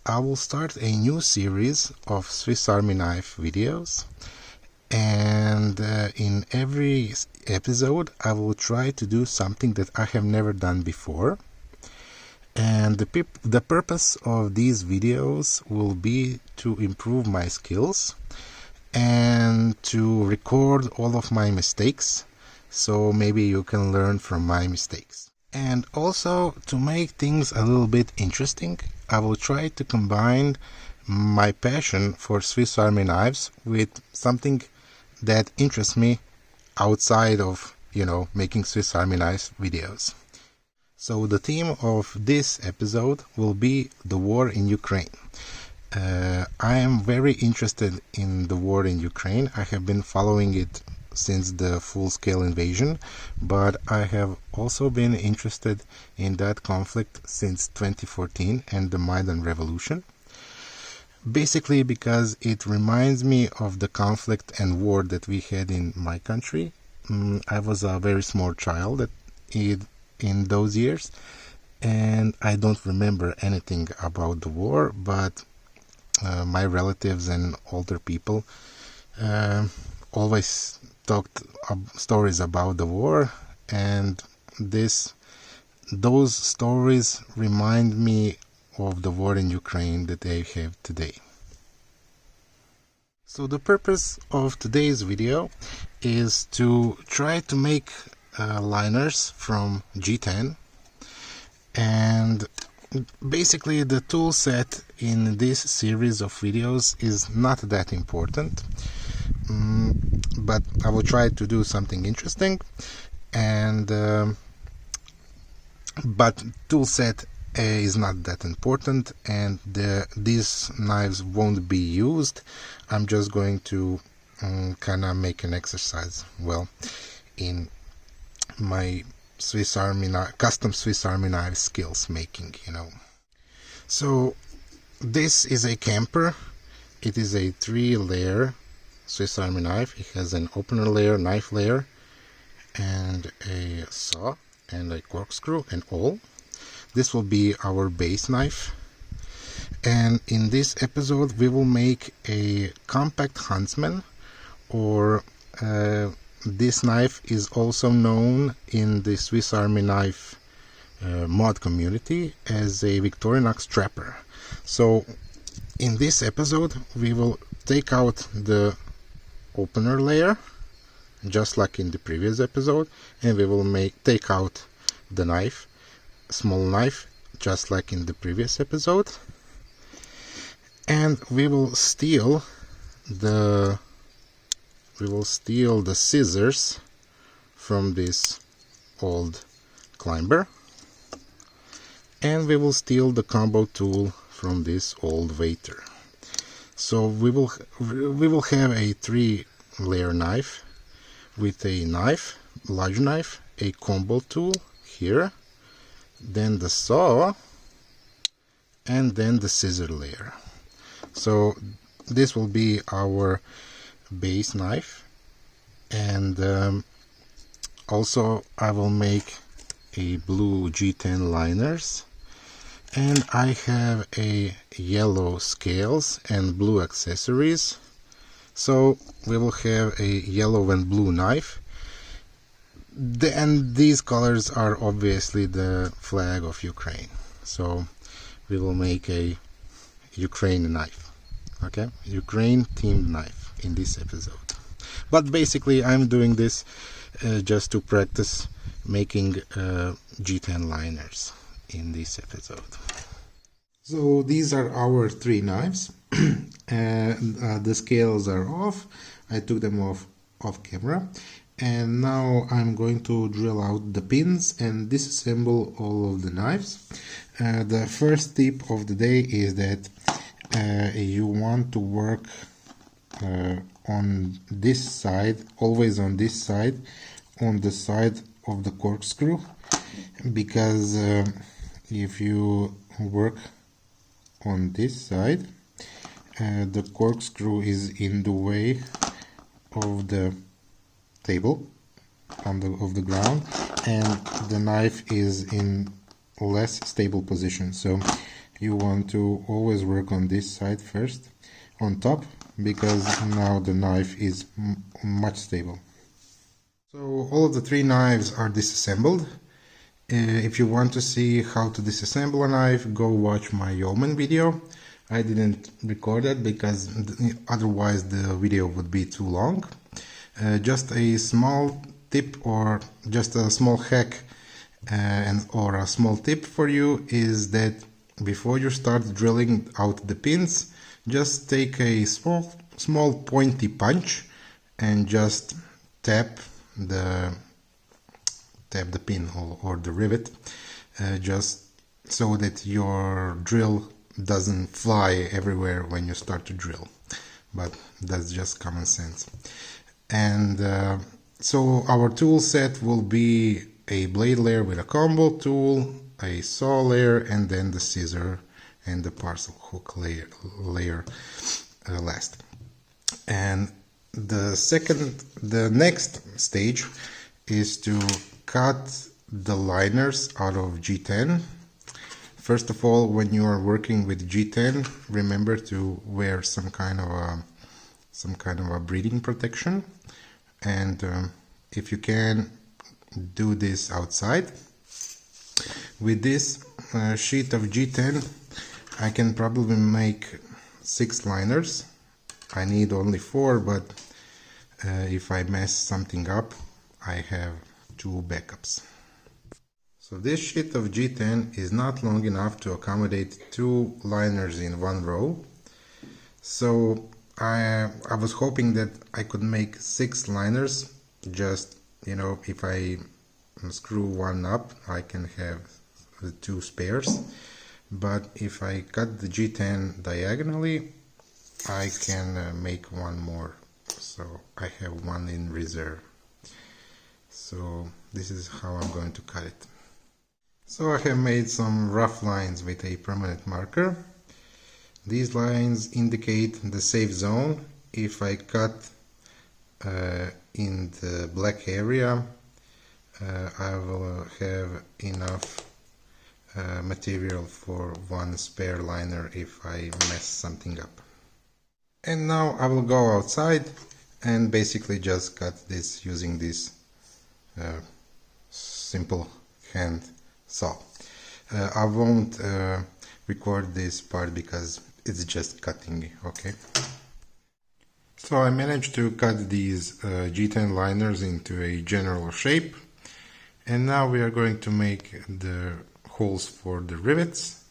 I will start a new series of Swiss Army knife videos, and in every episode I will try to do something that I have never done before. And the purpose of these videos will be to improve my skills and to record all of my mistakes, so maybe you can learn from my mistakes. And also, to make things a little bit interesting, I will try to combine my passion for Swiss Army knives with something that interests me outside of, making Swiss Army knives videos. So the theme of this episode will be the war in Ukraine. I am very interested in the war in Ukraine. I have been following it since the full-scale invasion, but I have also been interested in that conflict since 2014 and the Maidan Revolution. Basically because it reminds me of the conflict and war that we had in my country. I was a very small child in those years, and I don't remember anything about the war, but my relatives and older people always talked stories about the war, and those stories remind me of the war in Ukraine that I have today. So the purpose of today's video is to try to make liners from G10, and basically the tool set in this series of videos is not that important, but I will try to do something interesting, and but tool set is not that important, and these knives won't be used. I'm just going to kind of make an exercise, in my custom Swiss Army knife skills making, So this is a camper. It is a 3-layer Swiss Army knife. It has an opener layer, knife layer, and a saw and a corkscrew and all. This will be our base knife, and in this episode we will make a compact Huntsman, or this knife is also known in the Swiss Army knife mod community as a Victorinox trapper. So in this episode we will take out the opener layer just like in the previous episode, and we will take out the knife, small knife, just like in the previous episode, and we will steal the scissors from this old climber, and we will steal the combo tool from this old waiter. So we will have a 3-layer knife with a large knife, a combo tool here, then the saw, and then the scissor layer. So this will be our base knife, and also I will make a blue G10 liners, and I have a yellow scales and blue accessories. So we will have a yellow and blue knife, and these colors are obviously the flag of Ukraine. So we will make a Ukraine knife, okay, Ukraine themed knife in this episode. But basically I'm doing this just to practice making G10 liners in this episode. So these are our 3 knives, and the scales are off. I took them off camera, and now I'm going to drill out the pins and disassemble all of the knives. The first tip of the day is that you want to work on this side, always on this side, on the side of the corkscrew, because if you work on this side, the corkscrew is in the way of the table of the ground, and the knife is in less stable position. So you want to always work on this side first, on top, because now the knife is much stable. So all of the three knives are disassembled. If you want to see how to disassemble a knife, go watch my Yeoman video. I didn't record it because otherwise the video would be too long. Just a small tip, or just a small hack or a small tip for you is that before you start drilling out the pins, just take a small pointy punch and just tap the pin or the rivet, just so that your drill doesn't fly everywhere when you start to drill. But that's just common sense. And so our tool set will be a blade layer with a combo tool, a saw layer, and then the scissor and the parcel hook layer last. And the next stage is to cut the liners out of G10. First of all, when you are working with G10, remember to wear some kind of a breathing protection, and if you can, do this outside. With this sheet of G10, I can probably make 6 liners. I need only 4, but if I mess something up, I have 2 backups. So this sheet of G10 is not long enough to accommodate 2 liners in one row. So I was hoping that I could make 6 liners. Just, if I screw one up, I can have the 2 spares. But if I cut the G10 diagonally, I can make one more. So I have one in reserve. So this is how I'm going to cut it. So I have made some rough lines with a permanent marker. These lines indicate the safe zone. If I cut in the black area, I will have enough material for one spare liner if I mess something up. And now I will go outside and basically just cut this using this simple hand saw. I won't record this part because it's just cutting, okay? So I managed to cut these G10 liners into a general shape, and now we are going to make the holes for the rivets,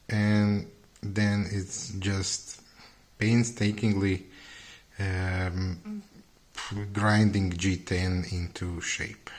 and then it's just painstakingly grinding G10 into shape.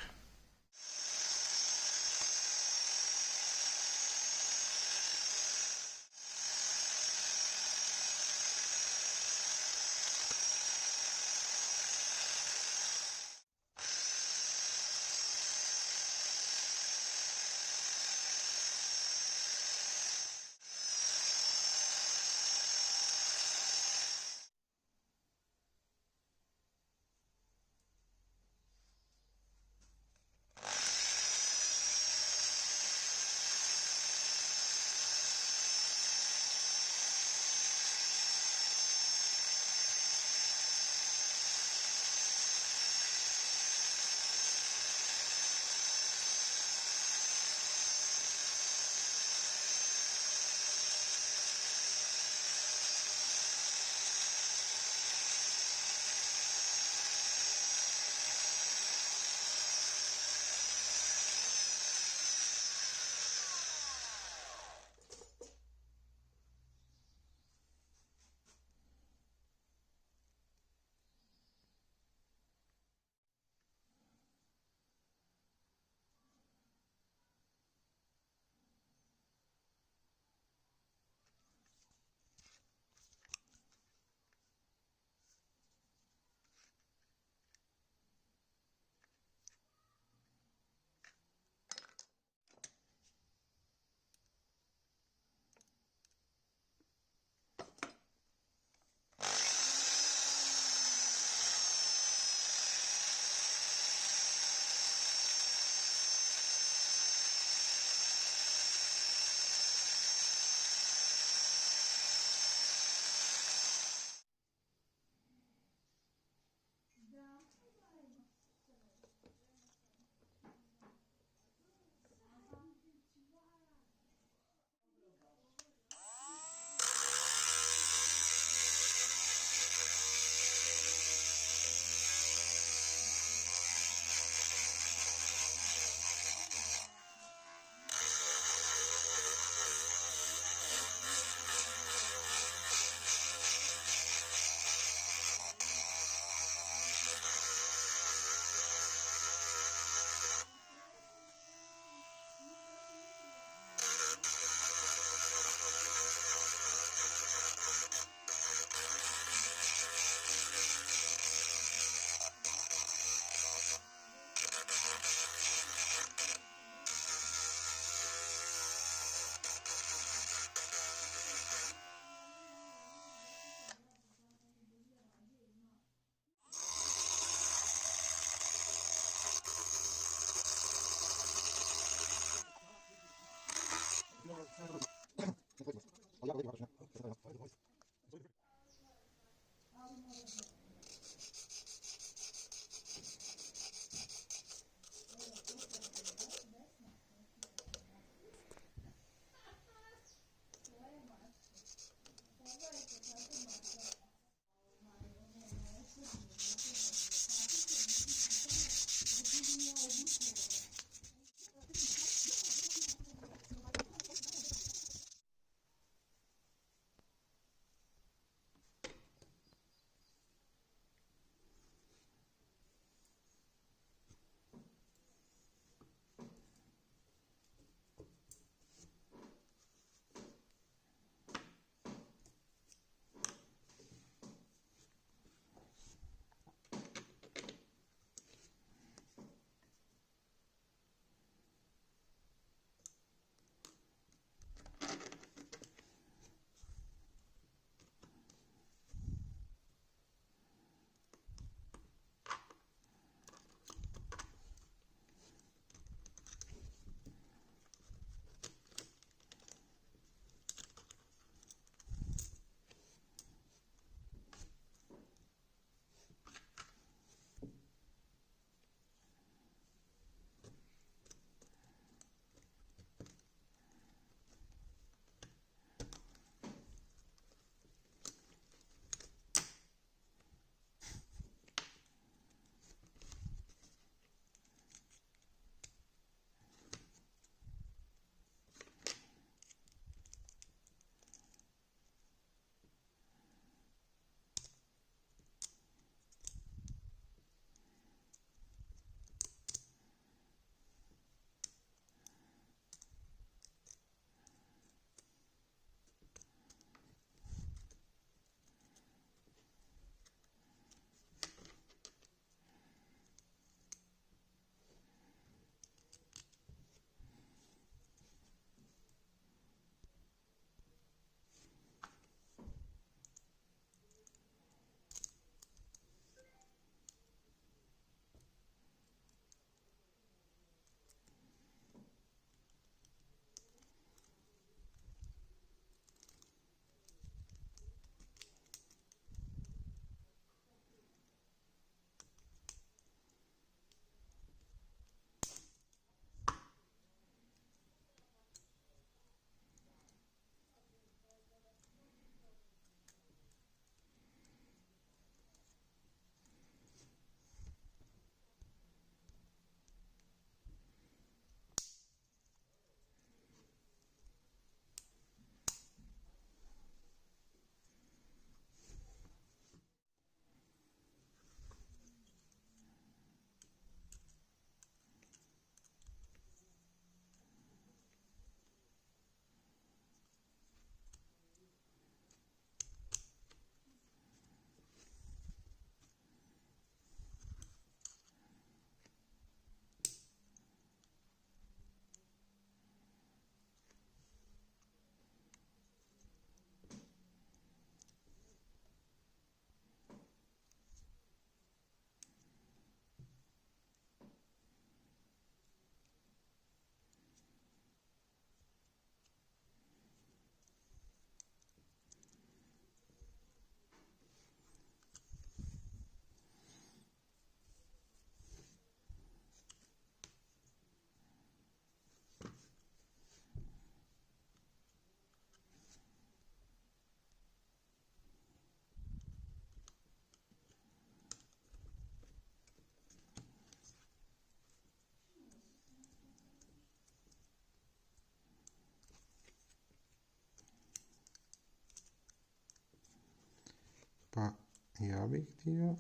Pa ja bih htio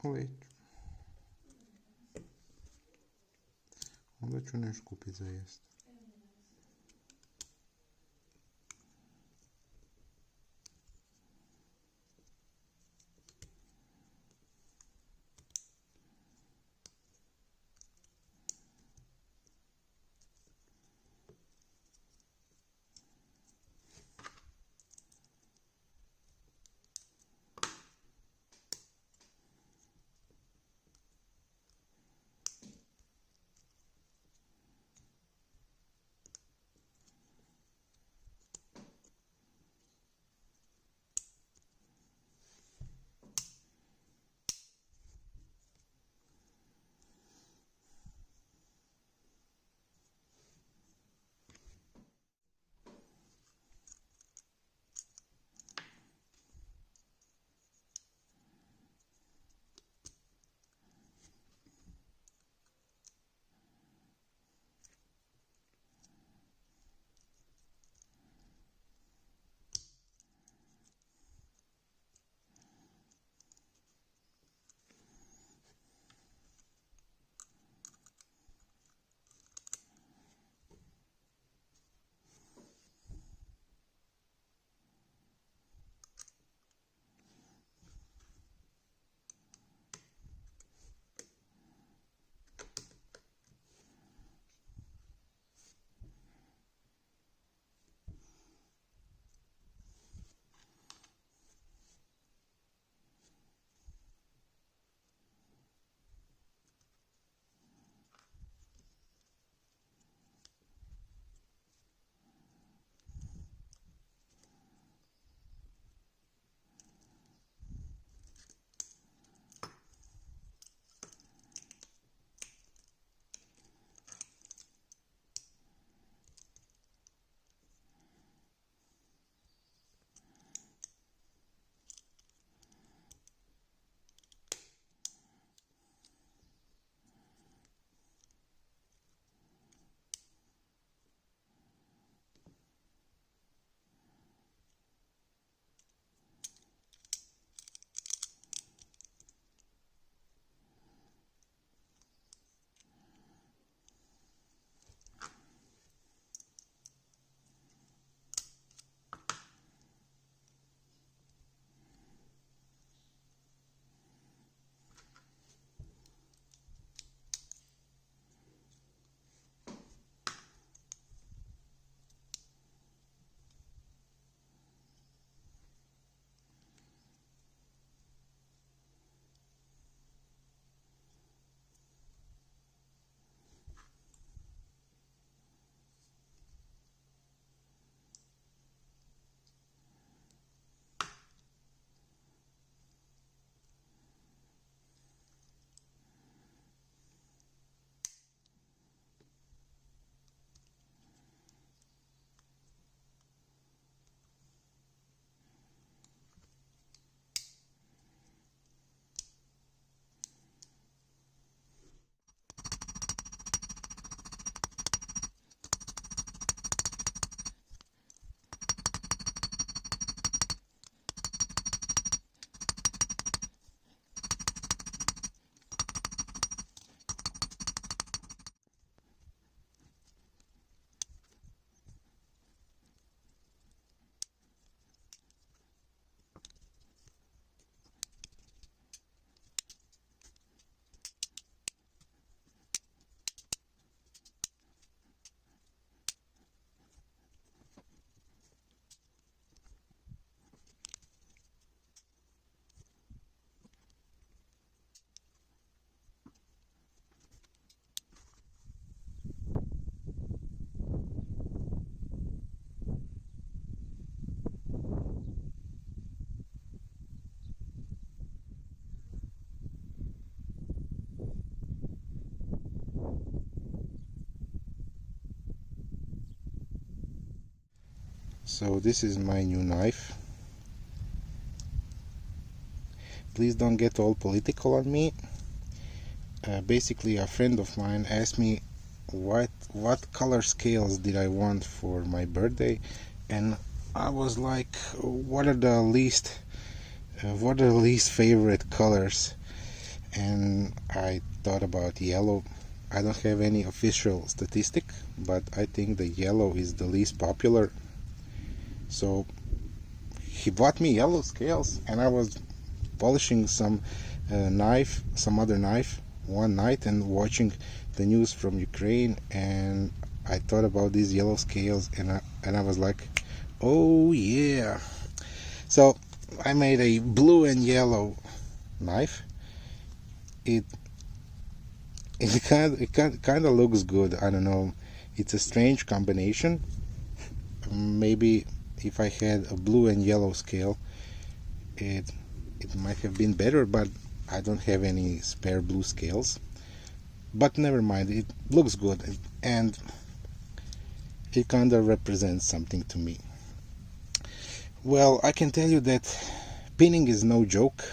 leću. Onda ću nešto kupiti za jest. So this is my new knife. Please don't get all political on me. Basically, a friend of mine asked me what color scales did I want for my birthday, and I was like, what are the least favorite colors? And I thought about yellow. I don't have any official statistic, but I think the yellow is the least popular. So he bought me yellow scales, and I was polishing some other knife one night and watching the news from Ukraine, and I thought about these yellow scales, and I was like, oh yeah. So I made a blue and yellow knife. It kind of looks good. I don't know. It's a strange combination. Maybe if I had a blue and yellow scale, it might have been better, but I don't have any spare blue scales. But never mind, it looks good, and it kind of represents something to me. Well, I can tell you that pinning is no joke.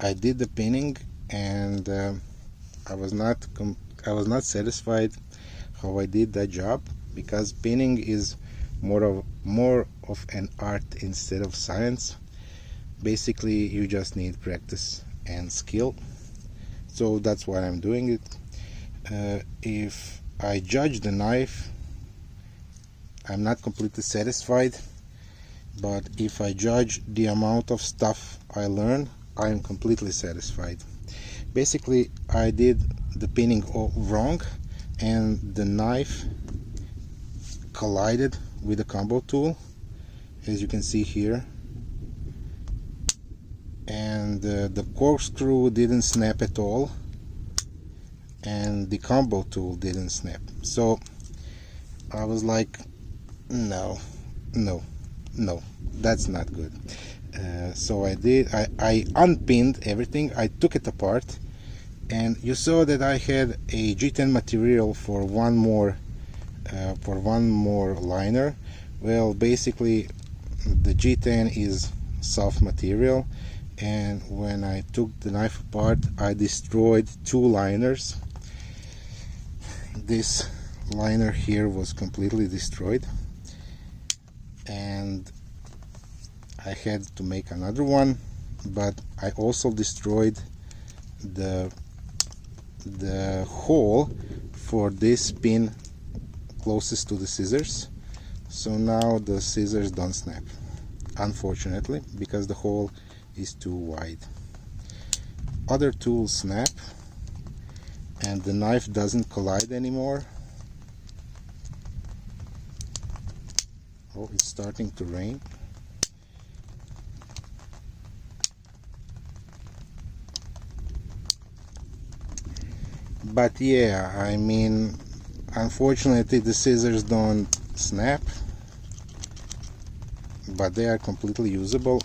I did the pinning, and I was not satisfied how I did that job, because pinning is more of an art instead of science. Basically, you just need practice and skill. So that's why I'm doing it. If I judge the knife, I'm not completely satisfied, but if I judge the amount of stuff I learn, I am completely satisfied. Basically, I did the pinning all wrong, and the knife collided with the combo tool, as you can see here, and the corkscrew didn't snap at all, and the combo tool didn't snap. So I was like, no, that's not good. So I unpinned everything. I took it apart, and you saw that I had a G10 material for one more liner. Well, basically the G10 is soft material, and when I took the knife apart, I destroyed two liners. This liner here was completely destroyed, and I had to make another one, but I also destroyed the hole for this pin closest to the scissors. So now the scissors don't snap, unfortunately, because the hole is too wide. Other tools snap, and the knife doesn't collide anymore. Oh, it's starting to rain. But yeah, I mean, unfortunately the scissors don't snap, but they are completely usable.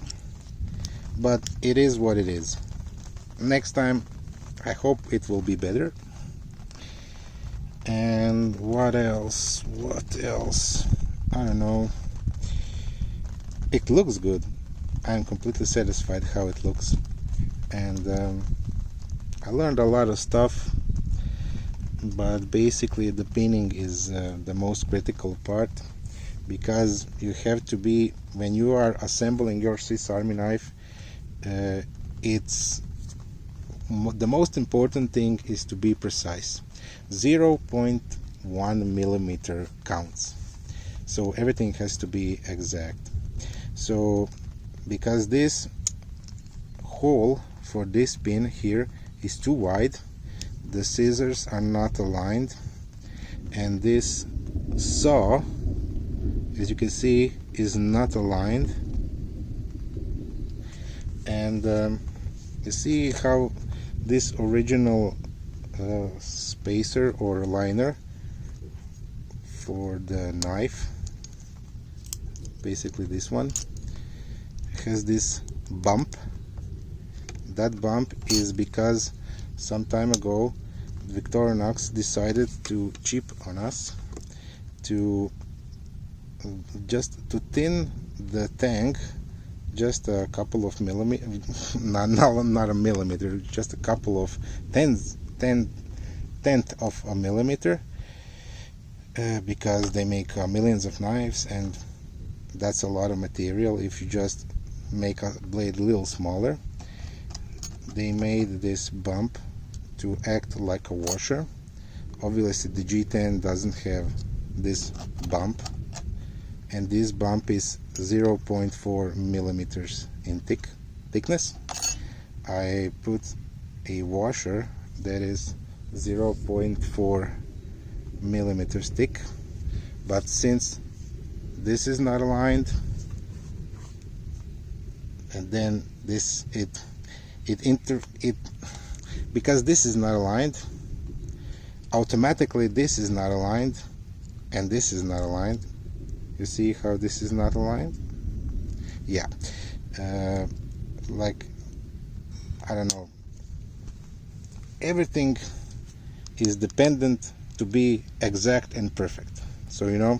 But it is what it is. Next time I hope it will be better. And what else? I don't know. It looks good. I'm completely satisfied how it looks, and I learned a lot of stuff, but basically the pinning is the most critical part, because you have to be, when you are assembling your Swiss Army knife, it's the most important thing is to be precise. 0.1 millimeter counts, so everything has to be exact. So because this hole for this pin here is too wide, the scissors are not aligned, and this saw, as you can see, is not aligned. And you see how this original spacer or liner for the knife, basically this one, has this bump. That bump is because some time ago Victorinox decided to cheap on us, to just to thin the tang just a couple of millimeters, not a millimeter, just a couple of tenth of a millimeter, because they make millions of knives, and that's a lot of material if you just make a blade a little smaller. They made this bump to act like a washer. Obviously the G10 doesn't have this bump, and this bump is 0.4 millimeters in thickness. I put a washer that is 0.4 millimeters thick, but since this is not aligned, and then this because this is not aligned, automatically this is not aligned and this is not aligned. You see how this is not aligned? Yeah, like, I don't know, everything is dependent to be exact and perfect, so you know.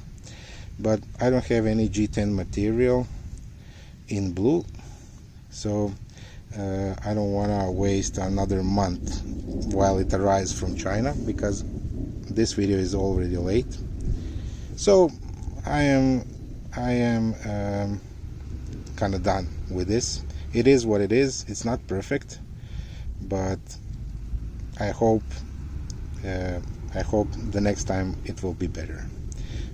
But I don't have any G10 material in blue, so I don't want to waste another month while it arrives from China, because this video is already late. So I am kind of done with this. It is what it is. It's not perfect, but I hope the next time it will be better.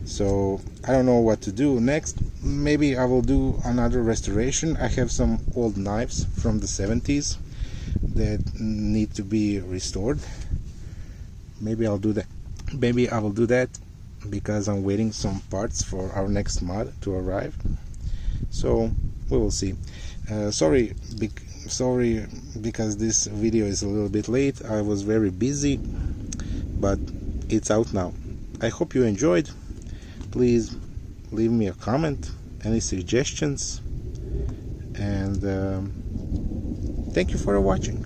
So I don't know what to do next. Maybe I will do another restoration. I have some old knives from the 70s that need to be restored. Maybe I'll do that. Maybe I will do that, because I'm waiting some parts for our next mod to arrive. So we will see. Sorry because this video is a little bit late. I was very busy, but it's out now. I hope you enjoyed. Please leave me a comment, any suggestions, and thank you for watching.